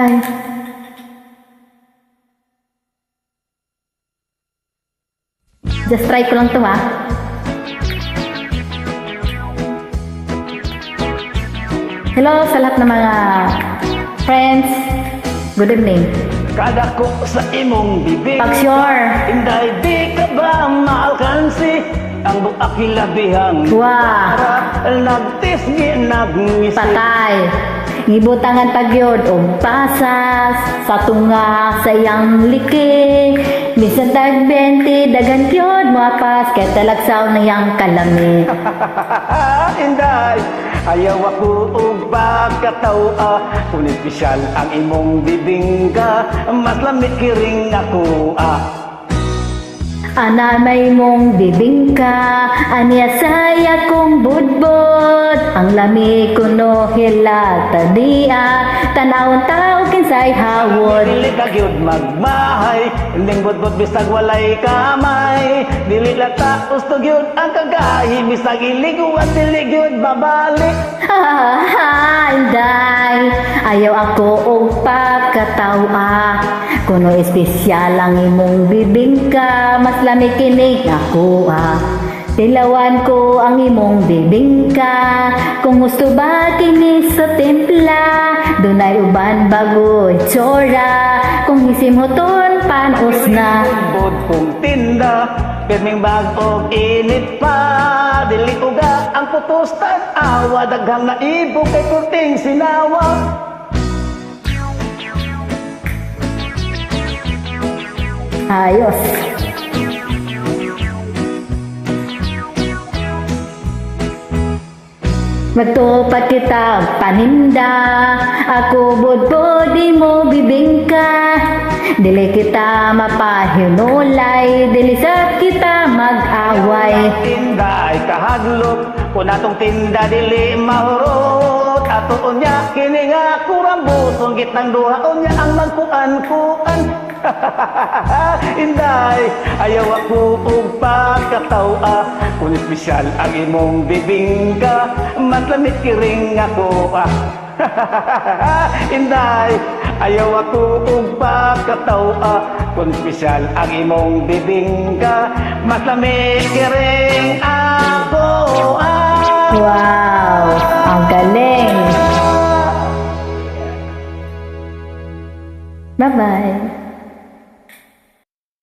Bye. Just try ko lang to ha. Hello sa lahat ng mga friends. Good evening. Kada ko sa imong bibig Pag sure. Inday di ka ba maalkansi ang buak kilabihang Wow. nagtisgi nagngisi Patay. Ngibutangan pagyod og pasas sa tunga sa iyang liki. Bisan tag 20 dagan gyud moapas kay talagsaw na iyang kalami. Inday ayaw ako og pagkatawa kung espesyal ang imong bibingka mas lamig kiring ako Ana may mong bibingka, aniya saya kong budbod. Ang lami ko no hilata diya, tanawon tao kinsay hawod. Dili ka gyud magmahay ning budbud bisag walay kamay dili lata usto gyud ang kagahi bisag iligo at dili gyud babalik. Inday, ayaw ako og pagkatawa. Kuno espesyal ang imong bibingka, mas lamig kinig ako Tilawan ko ang imong bibingka, kung gusto ba kini sa templa, dunay uban bago itsura, kung hisimhuton panos na. Bud kong tinda, pirming bag og init pa, dili uga ang putos tan-awa, daghang naibog kay kurting sinawa. Ayos. Magtupat kita paninda, ako budbod mo bibingka. Dili kita mapahinulay, dili sa kita mag-away. Tinda ay kahaglot, kung atong tinda dili mahurot, ato unya kini nga kurambutong gitnang duha unya ang magkuan-kuan. Inday, ayaw ako og pagkatawa kung espesyal ang imong bibingka mas lamig kiring ako Inday, ayaw ako og pagkatawa kung espesyal ang imong bibingka mas lamig kiring ako Wow, ang galing. Bye-bye.